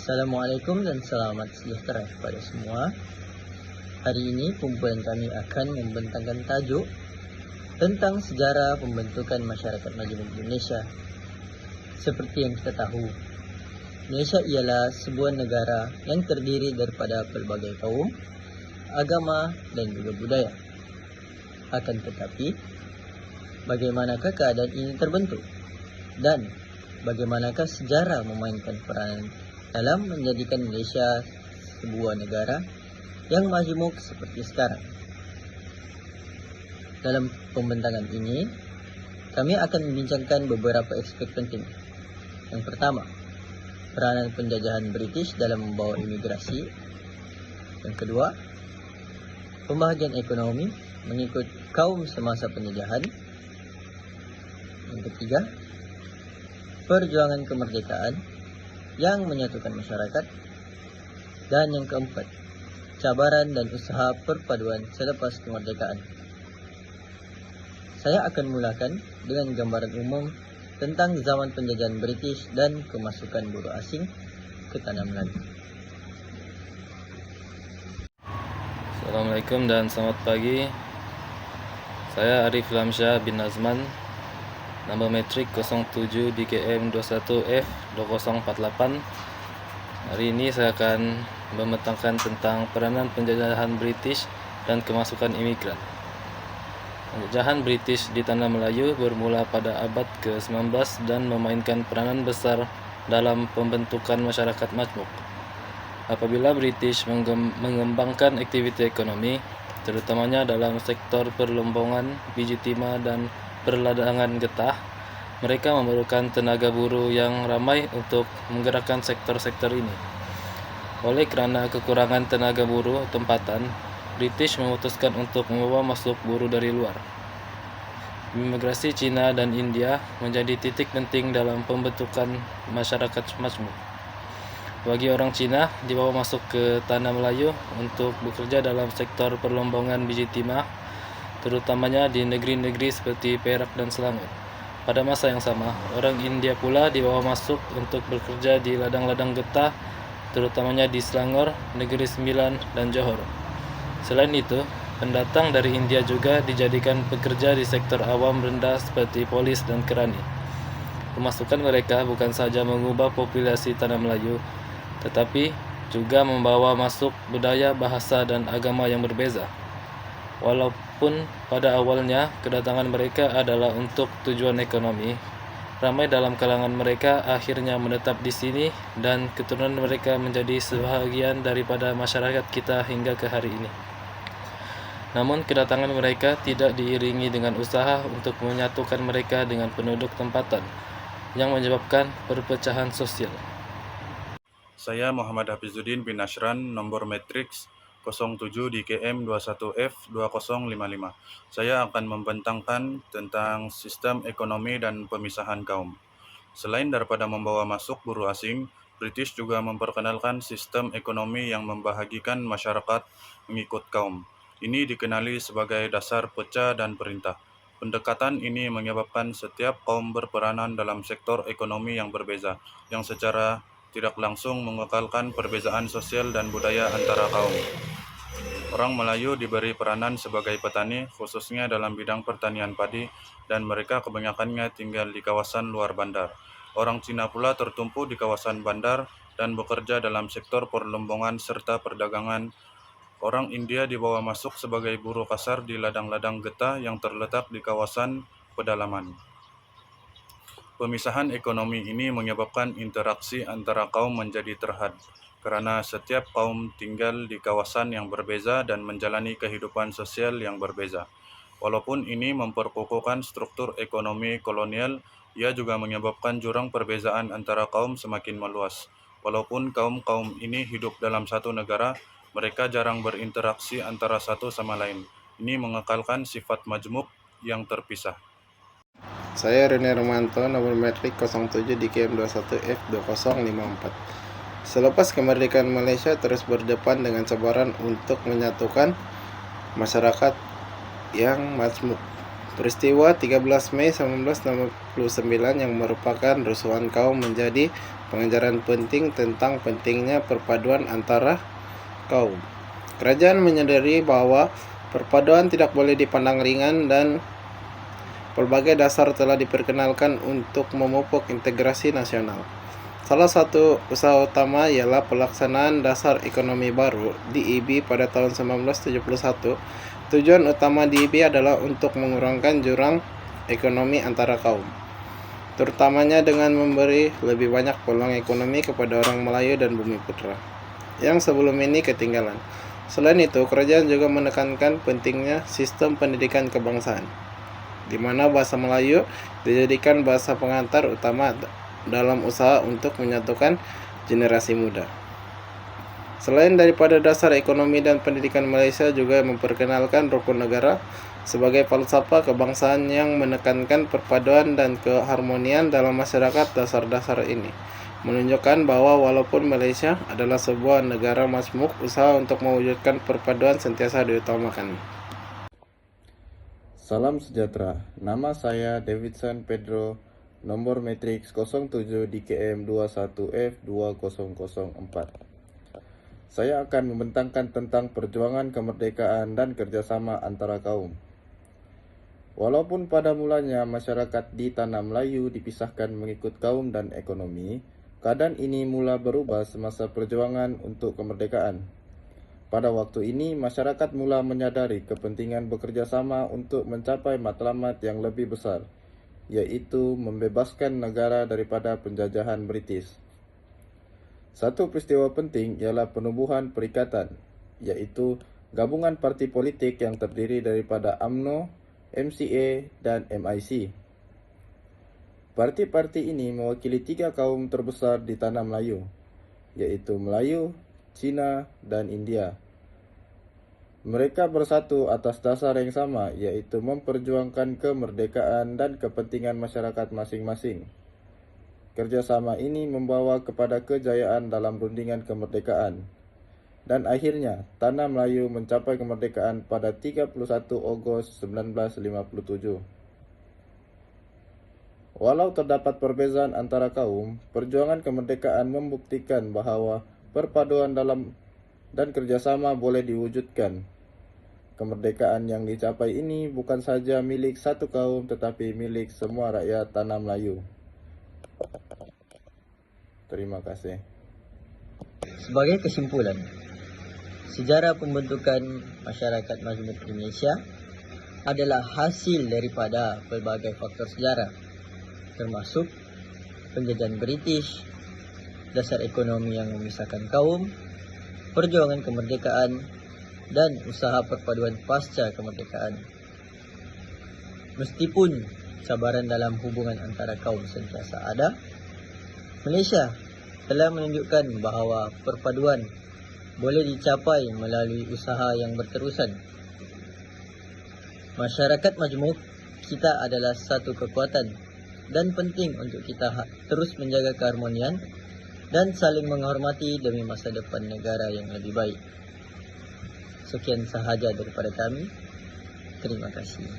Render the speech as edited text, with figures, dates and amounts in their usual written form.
Assalamualaikum dan selamat sejahtera kepada semua. Hari ini kumpulan kami akan membentangkan tajuk tentang sejarah pembentukan masyarakat majmuk Indonesia. Seperti yang kita tahu, Indonesia ialah sebuah negara yang terdiri daripada pelbagai kaum, agama dan juga budaya. Akan tetapi, bagaimanakah keadaan ini terbentuk? Dan bagaimanakah sejarah memainkan peranan dalam menjadikan Malaysia sebuah negara yang majmuk seperti sekarang? Dalam pembentangan ini, kami akan membincangkan beberapa aspek penting. Yang pertama, peranan penjajahan British dalam membawa imigrasi. Yang kedua, pembahagian ekonomi mengikut kaum semasa penjajahan. Yang ketiga, perjuangan kemerdekaan yang menyatukan masyarakat. Dan yang keempat, cabaran dan usaha perpaduan selepas kemerdekaan. Saya akan mulakan dengan gambaran umum tentang zaman penjajahan British dan kemasukan buruh asing ke tanah Melayu. Assalamualaikum dan selamat pagi. Saya Arif Lamsyah bin Nazman, nomor metrik 07 DKM 21F 2048. Hari ini saya akan membentangkan tentang peranan penjajahan British dan kemasukan imigran. Penjajahan British di tanah Melayu bermula pada abad ke-19 dan memainkan peranan besar dalam pembentukan masyarakat majmuk. Apabila British mengembangkan aktiviti ekonomi, terutamanya dalam sektor perlombongan, biji timah dan perladangan getah, mereka memerlukan tenaga buruh yang ramai untuk menggerakkan sektor-sektor ini. Oleh kerana kekurangan tenaga buruh tempatan, British memutuskan untuk membawa masuk buruh dari luar. Imigrasi Cina dan India menjadi titik penting dalam pembentukan masyarakat majmuk. Bagi orang Cina, dibawa masuk ke tanah Melayu untuk bekerja dalam sektor perlombongan biji timah, terutamanya di negeri-negeri seperti Perak dan Selangor. Pada masa yang sama, orang India pula dibawa masuk untuk bekerja di ladang-ladang getah, terutamanya di Selangor, Negeri Sembilan, dan Johor. Selain itu, pendatang dari India juga dijadikan pekerja di sektor awam rendah seperti polis dan kerani. Pemasukan mereka bukan saja mengubah populasi tanah Melayu, tetapi juga membawa masuk budaya, bahasa, dan agama yang berbeza. Walaupun pada awalnya kedatangan mereka adalah untuk tujuan ekonomi, ramai dalam kalangan mereka akhirnya menetap di sini dan keturunan mereka menjadi sebahagian daripada masyarakat kita hingga ke hari ini. Namun kedatangan mereka tidak diiringi dengan usaha untuk menyatukan mereka dengan penduduk tempatan, yang menyebabkan perpecahan sosial. Saya Muhammad Hafizuddin bin Ashran, nomor matriks 07 DKM 21F 2055. Saya akan membentangkan tentang sistem ekonomi dan pemisahan kaum. Selain daripada membawa masuk buruh asing, British juga memperkenalkan sistem ekonomi yang membahagikan masyarakat mengikut kaum. Ini dikenali sebagai dasar pecah dan perintah. Pendekatan ini menyebabkan setiap kaum berperanan dalam sektor ekonomi yang berbeza, yang secara tidak langsung mengekalkan perbezaan sosial dan budaya antara kaum. Orang Melayu diberi peranan sebagai petani, khususnya dalam bidang pertanian padi, dan mereka kebanyakannya tinggal di kawasan luar bandar. Orang Cina pula tertumpu di kawasan bandar dan bekerja dalam sektor perlombongan serta perdagangan. Orang India dibawa masuk sebagai buruh kasar di ladang-ladang getah yang terletak di kawasan pedalaman. Pemisahan ekonomi ini menyebabkan interaksi antara kaum menjadi terhad, kerana setiap kaum tinggal di kawasan yang berbeza dan menjalani kehidupan sosial yang berbeza. Walaupun ini memperkukuhkan struktur ekonomi kolonial, ia juga menyebabkan jurang perbezaan antara kaum semakin meluas. Walaupun kaum-kaum ini hidup dalam satu negara, mereka jarang berinteraksi antara satu sama lain. Ini mengekalkan sifat majmuk yang terpisah. Saya Rene Romanto, nomor metrik 07 DKM 21F 2054. Selepas kemerdekaan Malaysia terus berdepan dengan cabaran untuk menyatukan masyarakat yang majmuk. Peristiwa 13 Mei 1969 yang merupakan rusuhan kaum menjadi pengajaran penting tentang pentingnya perpaduan antara kaum. Kerajaan menyadari bahwa perpaduan tidak boleh dipandang ringan dan pelbagai dasar telah diperkenalkan untuk memupuk integrasi nasional. Salah satu usaha utama ialah pelaksanaan Dasar Ekonomi Baru (DEB) pada tahun 1971. Tujuan utama DEB adalah untuk mengurangkan jurang ekonomi antara kaum, terutamanya dengan memberi lebih banyak peluang ekonomi kepada orang Melayu dan Bumiputra yang sebelum ini ketinggalan. Selain itu, kerajaan juga menekankan pentingnya sistem pendidikan kebangsaan, di mana bahasa Melayu dijadikan bahasa pengantar utama dalam usaha untuk menyatukan generasi muda. Selain daripada dasar ekonomi dan pendidikan, Malaysia juga memperkenalkan rukun negara sebagai falsafah kebangsaan yang menekankan perpaduan dan keharmonian dalam masyarakat. Dasar-dasar ini menunjukkan bahwa walaupun Malaysia adalah sebuah negara majmuk, usaha untuk mewujudkan perpaduan sentiasa diutamakan. Salam sejahtera, nama saya Davidson Pedro, nomor matriks 07 DKM 21F2004. Saya akan membentangkan tentang perjuangan kemerdekaan dan kerjasama antara kaum. Walaupun pada mulanya masyarakat di Tanah Melayu dipisahkan mengikut kaum dan ekonomi, keadaan ini mula berubah semasa perjuangan untuk kemerdekaan. Pada waktu ini, masyarakat mula menyadari kepentingan bekerja sama untuk mencapai matlamat yang lebih besar, yaitu membebaskan negara daripada penjajahan British. Satu peristiwa penting ialah penubuhan perikatan, yaitu gabungan parti politik yang terdiri daripada UMNO, MCA, dan MIC. Parti-parti ini mewakili 3 kaum terbesar di Tanah Melayu, yaitu Melayu, Cina, dan India. Mereka bersatu atas dasar yang sama, yaitu memperjuangkan kemerdekaan dan kepentingan masyarakat masing-masing. Kerjasama ini membawa kepada kejayaan dalam rundingan kemerdekaan. Dan akhirnya, Tanah Melayu mencapai kemerdekaan pada 31 Ogos 1957. Walau terdapat perbezaan antara kaum, perjuangan kemerdekaan membuktikan bahawa perpaduan dalam dan kerjasama boleh diwujudkan. Kemerdekaan yang dicapai ini bukan saja milik satu kaum tetapi milik semua rakyat Tanah Melayu. Terima kasih. Sebagai kesimpulan, sejarah pembentukan masyarakat majmuk Indonesia adalah hasil daripada pelbagai faktor sejarah, termasuk penjajahan British, dasar ekonomi yang memisahkan kaum, perjuangan kemerdekaan, dan usaha perpaduan pasca kemerdekaan. Meskipun cabaran dalam hubungan antara kaum sentiasa ada, Malaysia telah menunjukkan bahawa perpaduan boleh dicapai melalui usaha yang berterusan. Masyarakat majmuk kita adalah satu kekuatan dan penting untuk kita terus menjaga keharmonian dan saling menghormati demi masa depan negara yang lebih baik. Sekian sahaja daripada kami. Terima kasih.